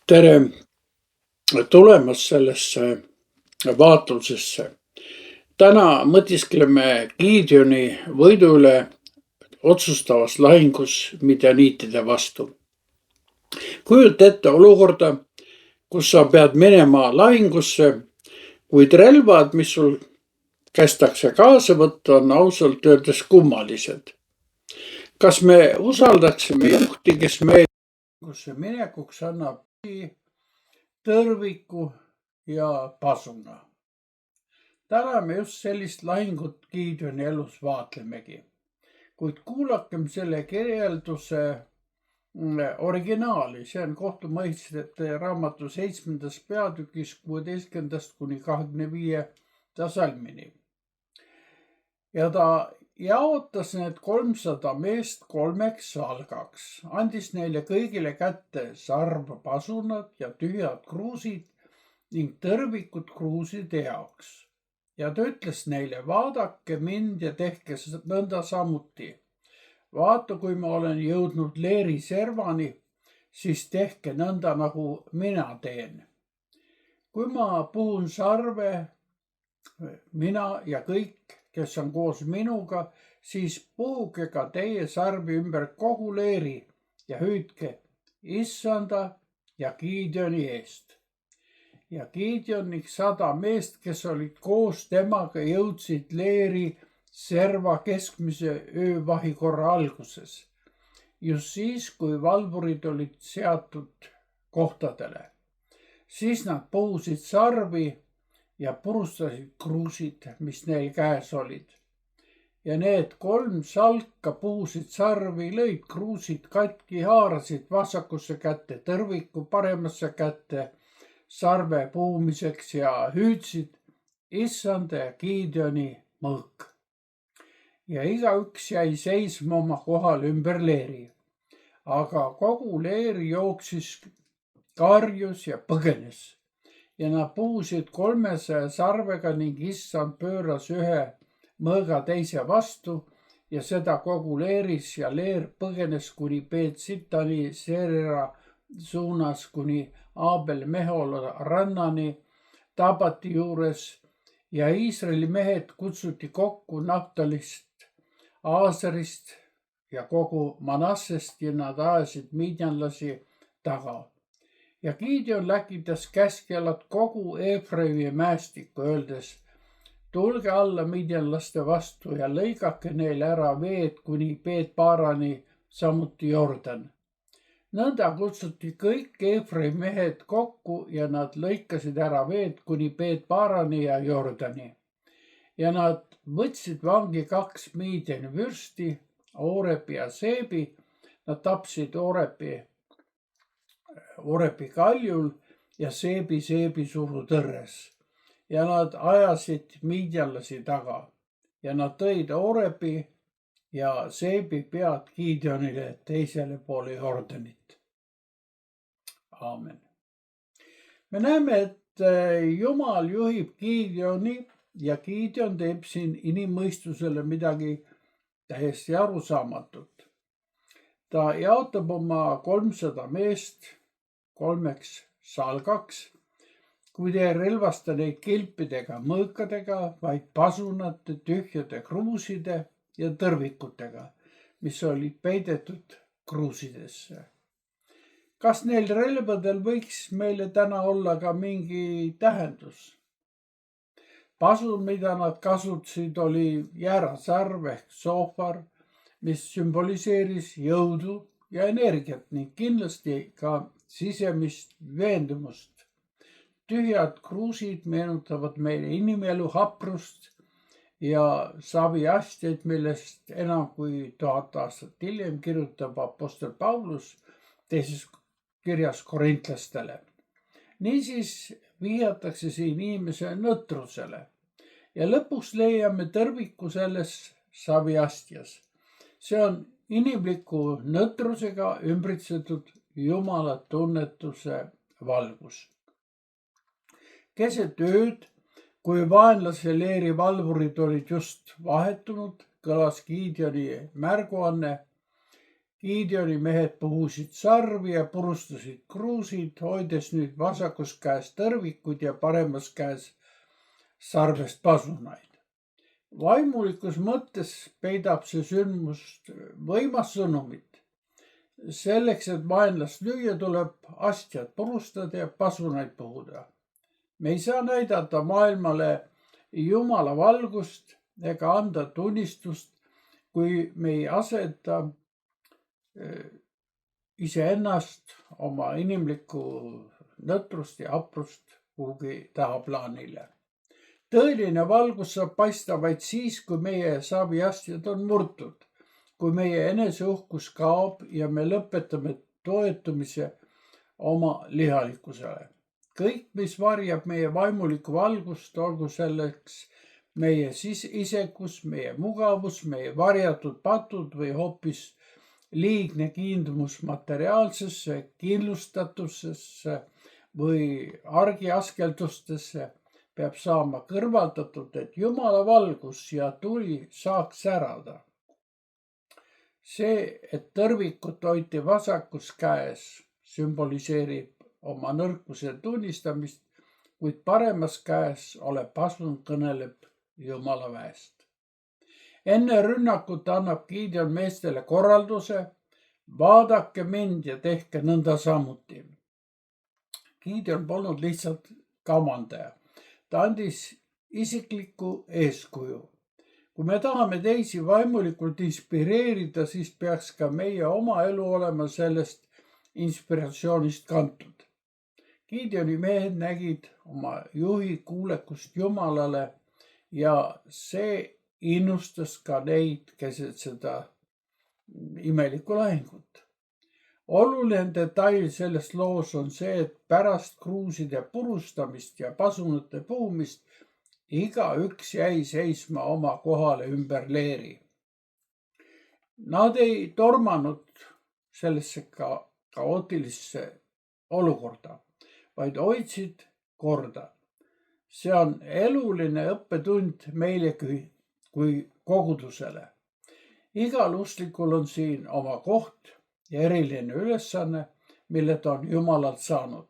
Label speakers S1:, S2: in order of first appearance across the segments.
S1: Tere tulemast sellesse vaatlusesse. Täna mõtiskleme Gideoni võidu üle otsustavas lahingus midianiitide vastu. Kujuta ette olukorda, kus sa pead minema lahingusse, kuid relvad, mis sul kästakse kaasa võtta, on ausalt öeldes kummalised. Kas me usaldaksime juhti, kes meile minekuks annab tõrviku ja pasuna? Täna me just sellist lahingut Gideoni elus vaatlemegi, kuid kuulakem selle kirjelduse originaali. See on kohtumõistjate raamatu 7. peatükis 16. kuni 25. salmini. Ja ta jaotas need 300 meest 3 salgaks, andis neile kõigile kätte sarvpasunad ja tühjad kruusid ning tõrvikud kruuside jaoks. Ja ta ütles neile, vaadake mind ja tehke nõnda samuti. Vaata, kui ma olen jõudnud leeri servani, siis tehke nõnda, nagu mina teen. Kui ma puhun sarve, mina ja kõik, kes on koos minuga, siis puhuge ka teie sarvi ümber kogu leeri ja hüüdke Issanda ja Gideoni eest. Ja Gideon ning 100 meest, kes olid koos temaga, jõudsid leeri serva keskmise öövahikorra alguses. Just siis, kui valvurid olid seatud kohtadele. Siis nad puhusid sarvi ja purustasid kruusid, mis neil käes olid. Ja need 3 salka puhusid sarvi, lõid kruusid katki, haarasid vasakusse kätte tõrviku, paremasse kätte sarve puhumiseks ja hüüdsid Issanda ja Gideoni mõõk. Ja igaüks jäi seisma oma kohal ümber leeri. Aga kogu leer jooksis, karjus ja põgenes. Ja nad puhusid 300 sarvega ning Issand pööras ühe mõõga teise vastu ja seda kogu leeris ja leer põgenes kuni Beet-Sitani Serera suunas kuni Abel Mehola rannani Tabati juures ja Iisraeli mehed kutsuti kokku Naftalist, Aaserist ja kogu Manassest ja nad ajasid miidjanlasi taga. Ja Gideon läkitas käskjalad kogu Efraimi mäestikku, öeldes, tulge alla miidjanlaste vastu ja lõigake neile ära veed kuni Beet-Barani, samuti Jordan. Nõnda kutsuti kõik Efraimi mehed kokku ja nad lõikasid ära veed kuni Beet-Barani ja Jordani. Ja nad võtsid vangi 2 Miidiani vürsti, Orepi ja Seebi. Nad tapsid Orepi kaljul ja Seebi surutõrres. Ja nad ajasid miidjanlasi taga ja nad tõid Orepi ja Seebi pead Gideonile teisele poole Jordanit. Aamen. Me näeme, et Jumal juhib Gideoni ja Gideon teeb siin inimmõistusele midagi täiesti arusaamatut. Ta jaotab oma 300 meest 3 salgaks, kuid ei relvasta neid kilpidega, mõõkadega, vaid pasunate, tühjade kruuside ja tõrvikutega, mis olid peidetud kruusidesse. Kas neil relvadel võiks meile täna olla ka mingi tähendus? Pasun, mida nad kasutasid, oli jäärasarv ehk soofar, mis sümboliseeris jõudu ja energiat ning kindlasti ka sisemist veendumust. Tühjad kruusid meenutavad meile inimelu haprust ja saviastjaid, millest enam kui 1000 aastat hiljem kirjutab apostel Paulus teises kirjas korintlastele. Niisiis viidatakse siin inimese nõtrusele ja lõpuks leiame tõrviku selles saviastjas. See on inimliku nõtrusega ümbritsetud Jumala tunnetuse valgus. Keset ööd, kui vaenlase leeri valvurid olid just vahetunud, kõlas Gideoni märguanne. Gideoni mehed puhusid sarvi ja purustasid kruusid, hoides nüüd vasakus käes tõrvikud ja paremas käes sarvest pasunaid. Vaimulikus mõttes peidab see sündmus võimas sõnumit. Selleks, et vaenlast lüüa, tuleb astjad purustada ja pasunaid puhuda. Me ei saa näidata maailmale Jumala valgust ega anda tunnistust, kui me ei aseta iseennast, oma inimlikku nõtrust ja haprust kuhugi tahaplaanile. Tõeline valgus saab paista vaid siis, kui meie saaviastjad on murtud, kui meie eneseuhkus kaob ja me lõpetame toetumise oma lihalikkusele. Kõik, mis varjab meie vaimulikku valgust, olgu selleks meie isekus, meie mugavus, meie varjatud patud või hoopis liigne kiindumus materiaalsesse kindlustatusesse või argiaskeldustesse, peab saama kõrvaldatud, et Jumala valgus ja tuli saaks särada. See, et tõrvikut hoiti vasakus käes, sümboliseerib oma nõrkuse tunnistamist, kuid paremas käes olev pasun kõneleb Jumala väest. Enne rünnakut annab Gideon meestele korralduse: vaadake mind ja tehke nõnda samuti. Gideon polnud lihtsalt kamandaja. Ta andis isiklikku eeskuju. Kui me tahame teisi vaimulikult inspireerida, siis peaks ka meie oma elu olema sellest inspiratsioonist kantud. Gideoni mehed nägid oma juhi kuulekust Jumalale ja see innustas ka neid keset seda imelikku lahingut. Oluline detail selles loos on see, et pärast kruuside purustamist ja pasunate puhumist igaüks jäi seisma oma kohale ümber leeri. Nad ei tormanud sellesse kaootilisse olukorda, vaid hoidsid korda. See on eluline õppetund meile kui kogudusele. Igal usklikul on siin oma koht ja eriline ülesanne, mille ta on Jumalalt saanud.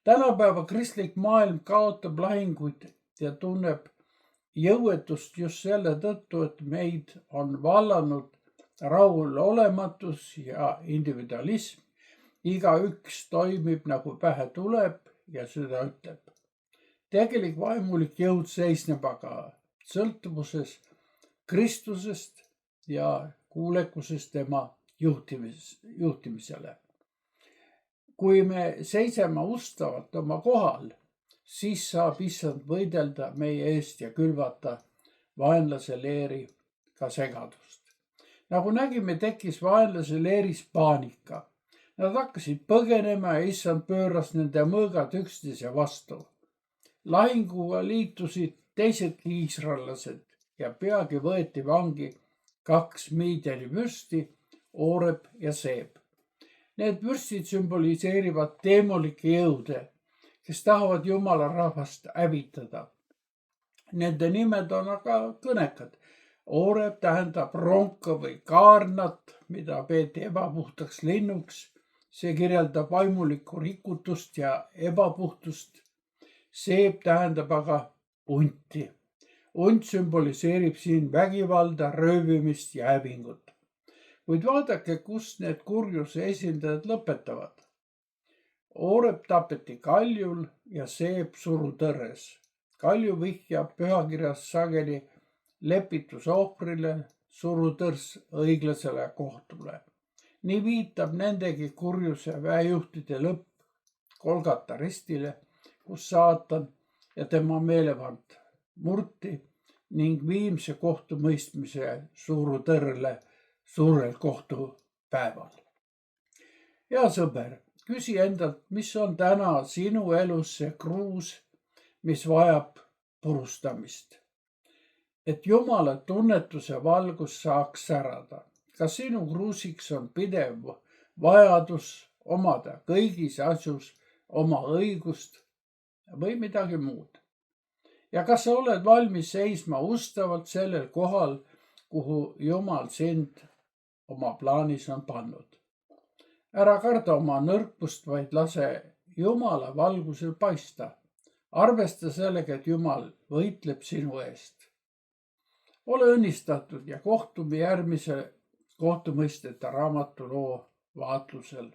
S1: Tänapäeva kristlik maailm kaotab lahinguid ja tunneb jõuetust just selle tõttu, et meid on vallanud rahulolematus ja individualism. Igaüks toimib nagu pähe tuleb ja seda ütleb. Tegelik vaimulik jõud seisneb aga sõltuvuses Kristusest ja kuulekusest tema juhtimisele. Kui me seiseme ustavalt oma kohal, siis saab Issand võidelda meie eest ja külvata vaenlase leeri ka segadust. Nagu nägime, tekkis vaenlase leeris paanika. Nad hakkasid põgenema ja Issand pööras nende mõõgad üksteise vastu. Lahinguga liitusid teisedki iisraellased ja peagi võeti vangi 2 Midiani vürsti, Oreb ja Seeb. Need vürstid sümboliseerivad teemolikke jõude, kes tahavad Jumala rahvast hävitada. Nende nimed on aga kõnekad. Oreb tähendab ronka või kaarnat, mida peeti ebapuhtaks linnuks. See kirjeldab vaimulikku rikutust ja ebapuhtust. Seeb tähendab aga unti. Unt sümboliseerib siin vägivalda, röövimist ja hävingut. Kuid vaadake, kus need kurjuse esindajad lõpetavad. Oreb tapeti kaljul ja Seeb surutõrres. Kalju vihjab pühakirjas sageli lepitusohvrile, surutõrs õiglasele kohtule. Nii viitab nendegi kurjuse väejuhtide lõpp Golgata ristile, kus saatan ja tema meelevald murti ning viimse kohtumõistmise surutõrrele suurel kohtupäeval. Hea sõber, küsi endalt, mis on täna sinu elus see kruus, mis vajab purustamist, et Jumala tunnetuse valgus saaks särada. Kas sinu kruusiks on pidev vajadus omada kõigis asjus oma õigust või midagi muud? Ja kas sa oled valmis seisma ustavalt sellel kohal, kuhu Jumal sind oma plaanis on pannud. Ära karda oma nõrkust, vaid lase Jumala valgusel paista. Arvesta sellega, et Jumal võitleb sinu eest. Ole õnnistatud ja kohtume järgmise kohtumõistjate raamatuloo vaatlusel.